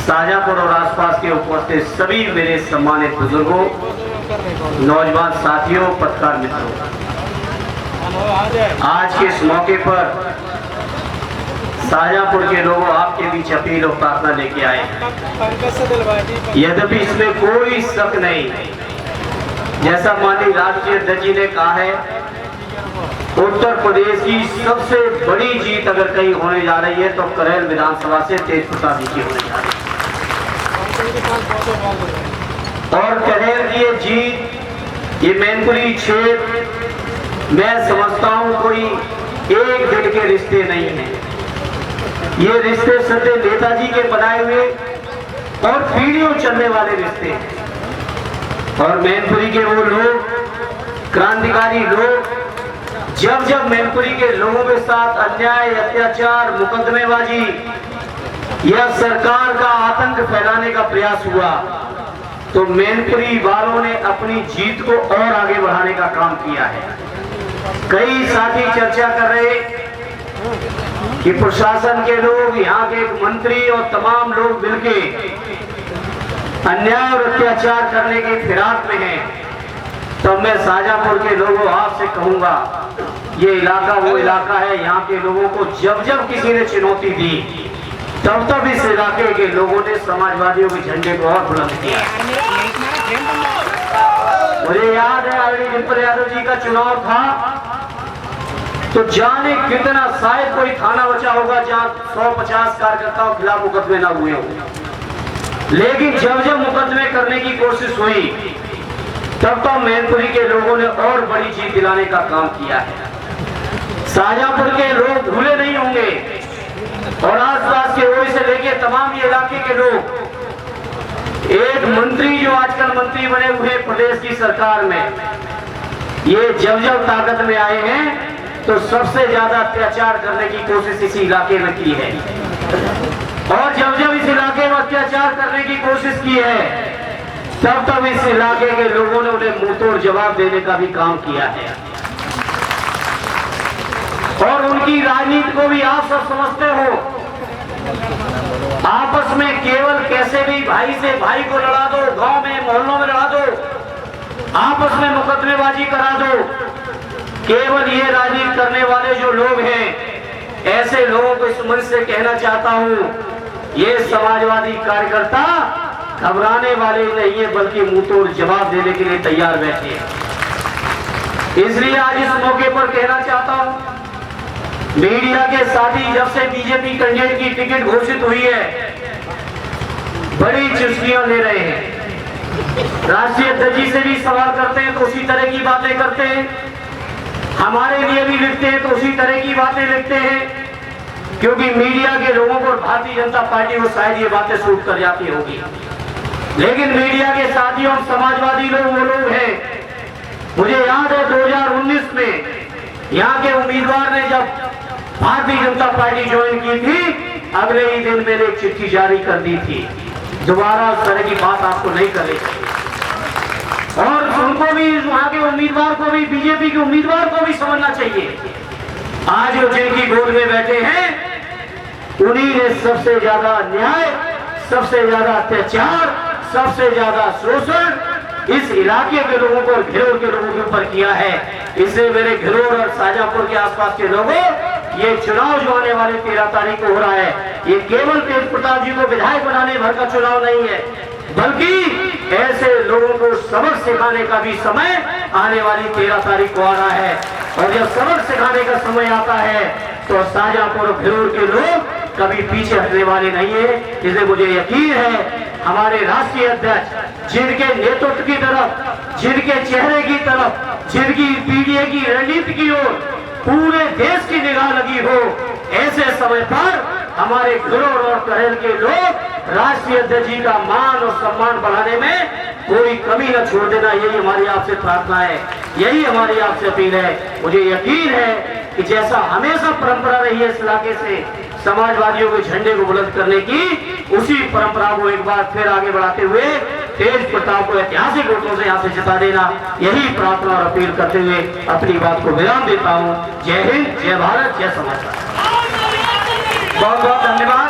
शाहजहांपुर और आसपास के उपस्थित सभी मेरे सम्मानित बुजुर्गों, नौजवान साथियों, पत्रकार मित्रों, आज के इस मौके पर शाहजहांपुर के लोगों आपके बीच अपील और प्रार्थना लेके आए हैं। यद्यपि इसमें कोई शक नहीं, जैसा माननीय राष्ट्रीय अध्यक्ष जी ने कहा है, उत्तर प्रदेश की सबसे बड़ी जीत अगर कहीं होने जा रही है तो करेल विधानसभा से तेज प्रताप जी की होने जा रही है। और करेल की ये जीत, ये मैनपुरी क्षेत्र, मैं समझता हूं कोई एक दिन के रिश्ते नहीं है। ये रिश्ते सदैव नेताजी के बनाए हुए और पीढ़ियों चलने वाले रिश्ते हैं। और मैनपुरी के वो लोग, क्रांतिकारी लोग, जब जब मैनपुरी के लोगों के साथ अन्याय, अत्याचार, मुकदमेबाजी या सरकार का आतंक फैलाने का प्रयास हुआ तो मैनपुरी वालों ने अपनी जीत को और आगे बढ़ाने का काम किया है। कई साथी चर्चा कर रहे कि प्रशासन के लोग, यहाँ के एक मंत्री और तमाम लोग मिलके अन्याय और अत्याचार करने की फिराक में हैं। तो मैं शाहजहांपुर के लोगों आपसे कहूंगा, ये इलाका वो इलाका है, यहाँ के लोगों को जब जब किसी ने चुनौती दी तब तब इस इलाके के लोगों ने समाजवादियों के झंडे को और बुलंद किया। मुझे याद है आदरणीय दिनकर यादव जी का चुनाव था तो जाने कितना, शायद कोई थाना बचा होगा जहां 150 कार्यकर्ताओं के खिलाफ मुकदमे न हुए हो। लेकिन जब जब मुकदमे करने की कोशिश हुई तब तो मैनपुरी के लोगों ने और बड़ी जीत दिलाने का काम किया है। शाहजहांपुर के लोग भूले नहीं होंगे और आसपास के ओर से लेके तमाम ये इलाके के लोग, एक मंत्री जो आजकल मंत्री बने हुए प्रदेश की सरकार में, ये जब जब ताकत में आए हैं तो सबसे ज्यादा अत्याचार करने की कोशिश इसी इलाके में की है। और जब जब इस इलाके में अत्याचार करने की कोशिश की है तब तब इस इलाके के लोगों ने उन्हें मुंहतोड़ जवाब देने का भी काम किया है। और उनकी राजनीति को भी आप सब समझते हो, आपस में केवल कैसे भी भाई से भाई को लड़ा दो, गांव में मोहल्लों में लड़ा दो, आपस में मुकदमेबाजी करा दो, केवल ये राजनीति करने वाले जो लोग हैं, ऐसे लोगों को इस मंच से कहना चाहता हूं, ये समाजवादी कार्यकर्ता घबराने वाले नहीं है बल्कि मुंहतोड़ जवाब देने के लिए तैयार बैठे हैं। इसलिए आज इस मौके पर कहना चाहता हूं, मीडिया के साथी जब से बीजेपी कैंडिडेट की टिकट घोषित हुई है बड़ी चुस्कियां ले रहे हैं। राष्ट्रीय अध्यक्ष जी से भी सवाल करते हैं तो उसी तरह की बातें करते हैं, हमारे लिए भी लिखते हैं तो उसी तरह की बातें लिखते हैं, क्योंकि मीडिया के लोगों को, भारतीय जनता पार्टी को शायद ये बातें सूट कर जाती होगी। लेकिन मीडिया के साथियों, हम समाजवादी लोग वो लोग हैं। मुझे याद है 2019 में यहाँ के उम्मीदवार ने जब भारतीय जनता पार्टी ज्वाइन की थी, अगले ही दिन मैंने एक चिट्ठी जारी कर दी थी। दोबारा उस तरह की बात आपको नहीं करनी चाहिए और उनको भी, वहां के उम्मीदवार को भी, बीजेपी के उम्मीदवार को भी समझना चाहिए। आज वो जिनकी गोद में बैठे हैं उन्हीं ने सबसे ज्यादा अन्याय, सबसे ज्यादा अत्याचार, सबसे ज्यादा शोषण इस इलाके के लोगों को और घिरोर के लोगों के ऊपर किया है। इसलिए मेरे घिरोर और शाहजहांपुर के आसपास के लोगों, ये चुनाव जो आने वाले 13 तारीख को हो रहा है, ये केवल तेज प्रताप जी को विधायक बनाने भर का चुनाव नहीं है, बल्कि ऐसे लोगों को सबक सिखाने का भी समय आने वाली 13 तारीख को आ रहा है। और जब सबक सिखाने का समय आता है तो शाहजहांपुर और घिरोर के लोग कभी पीछे हटने वाले नहीं है। इसलिए मुझे यकीन है हमारे राष्ट्रीय अध्यक्ष, जिनके नेतृत्व की तरफ, जिनके चेहरे की तरफ, जिनकी पीडीए की रणनीति की ओर पूरे देश की निगाह लगी हो, ऐसे समय पर हमारे घिरोर और करेल के लोग राष्ट्रीय अध्यक्ष जी का मान और सम्मान बढ़ाने में कोई कमी न छोड़ देना, यही हमारी आपसे प्रार्थना है, यही हमारी आपसे अपील है। मुझे यकीन है कि जैसा हमेशा परंपरा रही है इस इलाके से समाजवादियों के झंडे को बुलंद करने की, उसी परंपरा को एक बार फिर आगे बढ़ाते हुए तेज प्रताप को ऐतिहासिक वोटों से यहाँ से जिता देना, यही प्रार्थना और अपील करते हुए अपनी बात को विराम देता हूँ। जय हिंद, जय भारत, जय समाज। बहुत बहुत धन्यवाद।